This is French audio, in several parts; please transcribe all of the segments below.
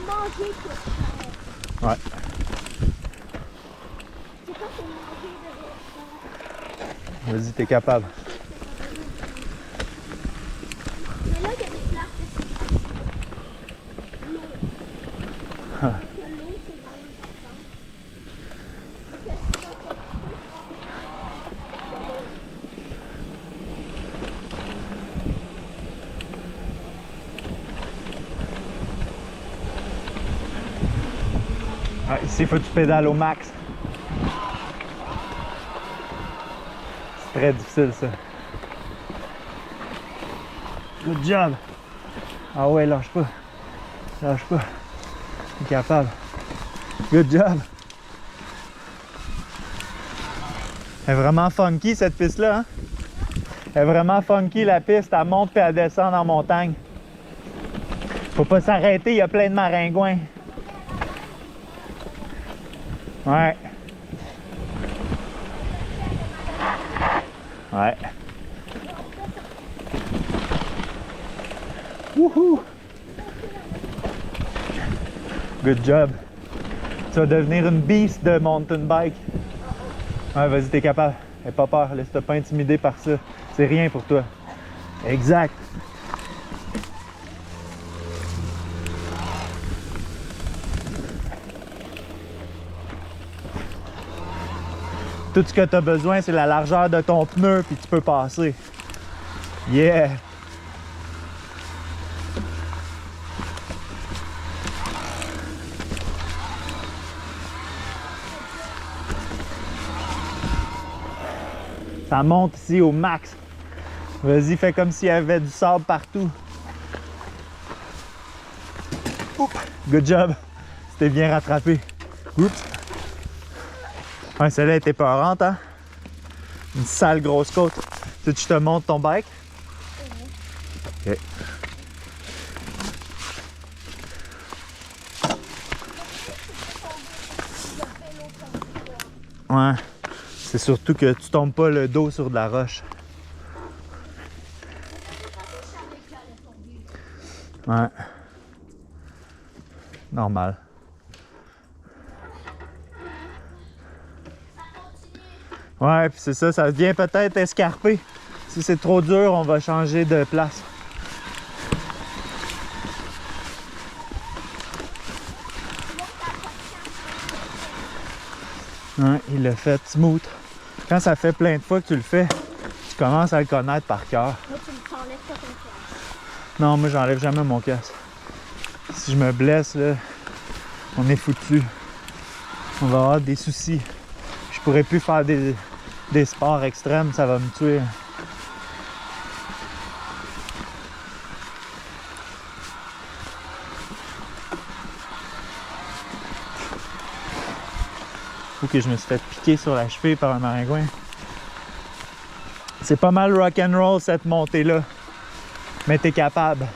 manger tout. Ouais. C'est pas pour manger de Vas-y, t'es capable. Mais là, il y a des places de l'eau. Ah. L'eau, c'est vraiment important. Ah, ici, il faut que tu pédales au max. C'est très difficile, ça. Good job. Ah ouais, lâche pas. Lâche pas. T'es capable. Good job. Elle est vraiment funky, cette piste-là. Hein? Elle est vraiment funky, la piste. Elle monte et elle descend en montagne. Faut pas s'arrêter, il y a plein de maringouins. Ouais. Ouais. Wouhou! Good job. Tu vas devenir une beast de mountain bike. Ouais, vas-y, t'es capable. N'aie pas peur, laisse-toi pas intimider par ça. C'est rien pour toi. Exact. Tout ce que tu as besoin, c'est la largeur de ton pneu, puis tu peux passer. Yeah! Ça monte ici au max. Vas-y, fais comme s'il y avait du sable partout. Oups. Good job. C'était bien rattrapé. Oups. Ouais, celle-là était peurante, hein? Une sale grosse côte. Tu veux que je te montre ton bike? Ok. Ouais. C'est surtout que tu tombes pas le dos sur de la roche. Ouais. Normal. Ouais, puis c'est ça, ça devient peut-être escarpé. Si c'est trop dur, on va changer de place. Ouais, il l'a fait smooth. Quand ça fait plein de fois que tu le fais, tu commences à le connaître par cœur. Là, tu me t'enlèves pas ton casque. Non, moi j'enlève jamais mon casque. Si je me blesse, là, on est foutu. On va avoir des soucis. Je pourrais plus faire des sports extrêmes, ça va me tuer. Ok, je me suis fait piquer sur la cheville par un maringouin. C'est pas mal rock'n'roll cette montée-là. Mais t'es capable.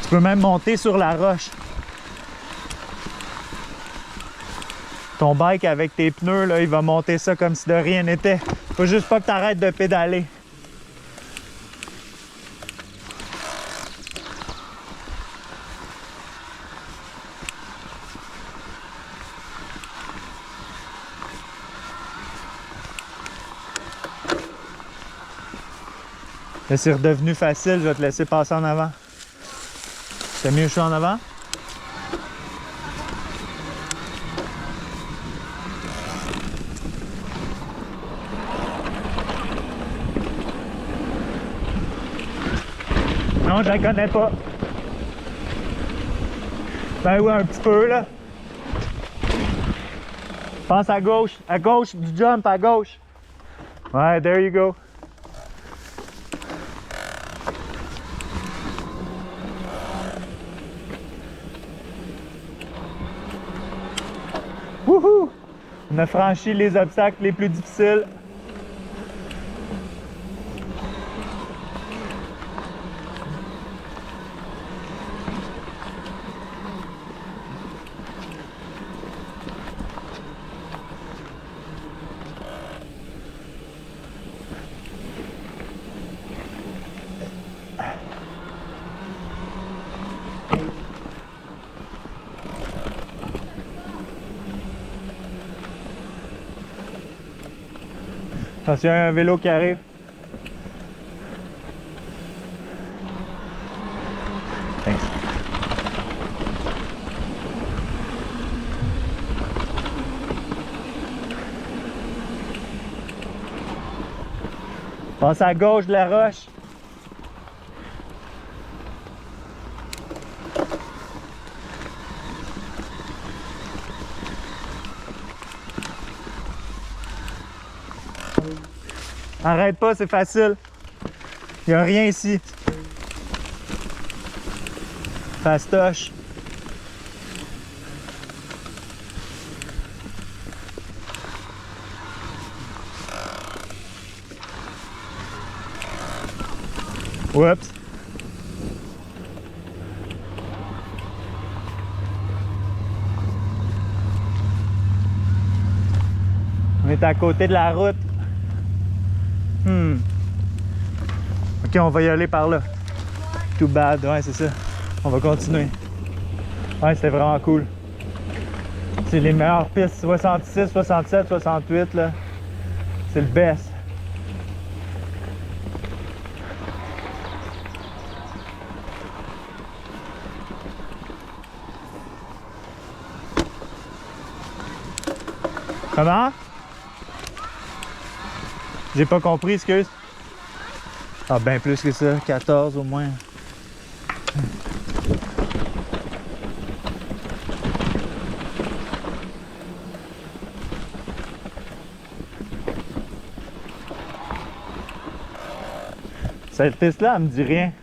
Tu peux même monter sur la roche. Ton bike avec tes pneus, là, il va monter ça comme si de rien n'était. Faut juste pas que tu arrêtes de pédaler. Là, c'est redevenu facile, je vais te laisser passer en avant. C'est mieux que je suis en avant? Non, je la connais pas. Ben oui, un petit peu, là. Pense à gauche du jump, à gauche. Ouais, there you go. Wouhou! On a franchi les obstacles les plus difficiles. Attention, il y a un vélo qui arrive. Thanks. Passe à gauche de la roche. Arrête pas, c'est facile. Il n'y a rien ici. Fastoche. Oups. On est à côté de la route. Ok, on va y aller par là. Too bad, ouais, c'est ça. On va continuer. Ouais, c'était vraiment cool. C'est les meilleures pistes, 66, 67, 68, là. C'est le best. Comment? J'ai pas compris, excuse. Ah, ben plus que ça, 14 au moins. Cette piste-là, elle me dit rien.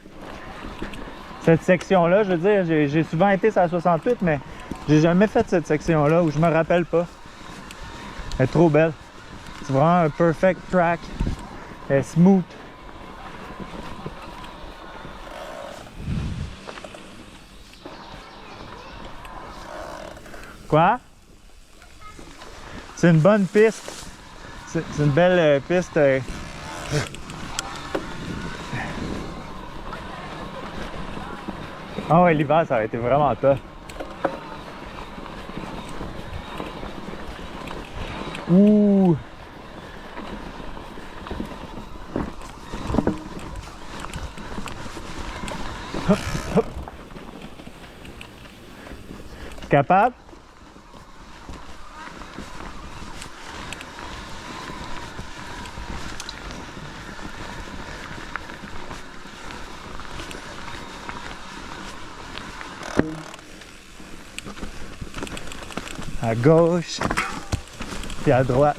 Cette section-là, je veux dire, j'ai souvent été sur la 68, mais j'ai jamais fait cette section-là où je me rappelle pas. Elle est trop belle. C'est vraiment un perfect track. Elle est smooth. Quoi? C'est une bonne piste. C'est une belle piste. Ah ouais, l'hiver, ça a été vraiment tough. Ouh! Hop, hop. Capable? À gauche, puis à droite.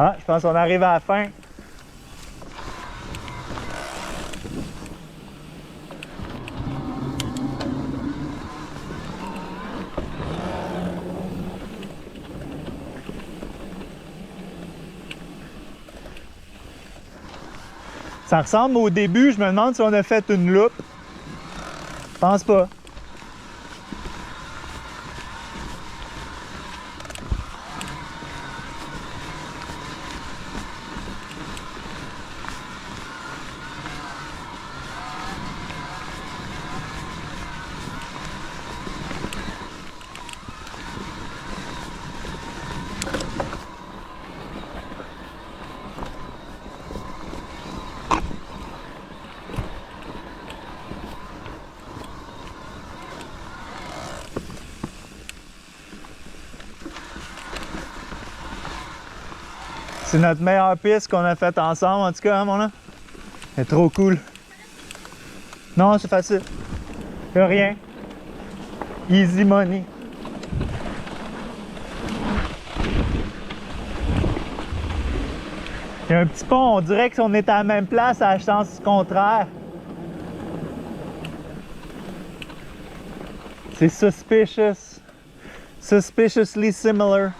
Ah, je pense qu'on arrive à la fin. Ça ressemble au début, je me demande si on a fait une loupe. Je pense pas. C'est notre meilleure piste qu'on a faite ensemble, en tout cas, hein, mon là? Elle est trop cool. Non, c'est facile. Y'a rien. Easy money. Il y a un petit pont, on dirait qu'on est à la même place à la sens contraire. C'est suspicious. Suspiciously similar.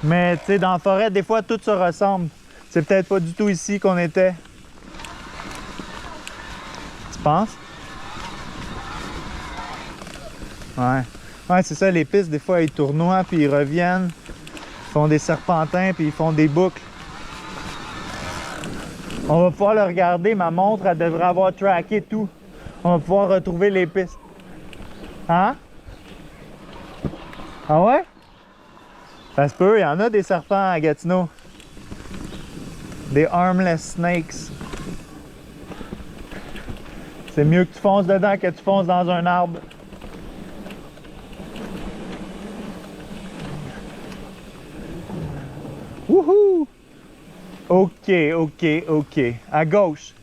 Mais tu sais, dans la forêt, des fois, tout se ressemble. C'est peut-être pas du tout ici qu'on était. Tu penses? Ouais. Ouais, c'est ça, les pistes, des fois, ils tournoient, puis ils reviennent. Ils font des serpentins, puis ils font des boucles. On va pouvoir le regarder. Ma montre, elle devrait avoir tracké tout. On va pouvoir retrouver les pistes. Hein? Ah ouais? Ça se peut, il y en a des serpents à Gatineau. Des armless snakes. C'est mieux que tu fonces dedans que tu fonces dans un arbre. Wouhou! Ok, ok, ok. À gauche.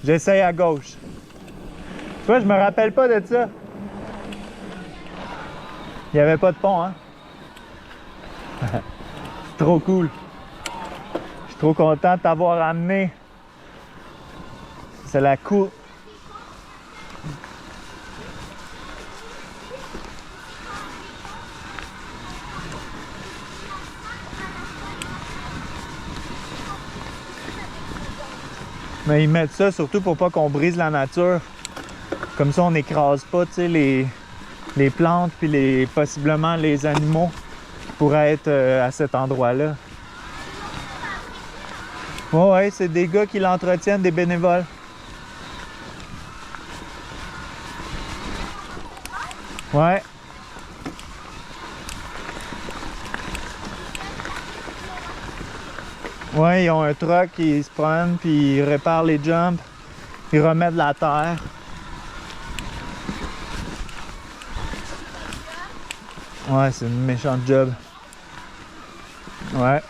J'essaye à gauche. Tu vois, je me rappelle pas de ça. Il n'y avait pas de pont, hein? C'est trop cool. Je suis trop content de t'avoir amené. C'est la cool. Mais ils mettent ça surtout pour pas qu'on brise la nature. Comme ça, on n'écrase pas, tu sais, les plantes puis possiblement les animaux qui pourraient être à cet endroit-là. Ouais, ouais, c'est des gars qui l'entretiennent, des bénévoles. Ouais. Ouais, ils ont un truck, ils se prennent, puis ils réparent les jumps, ils remettent de la terre. Ouais, c'est une méchante job. Ouais.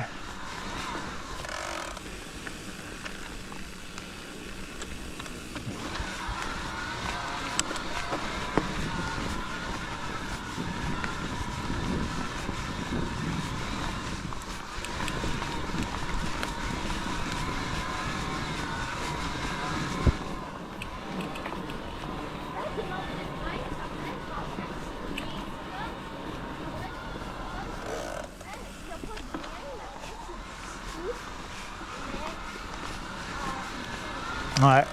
Ouais.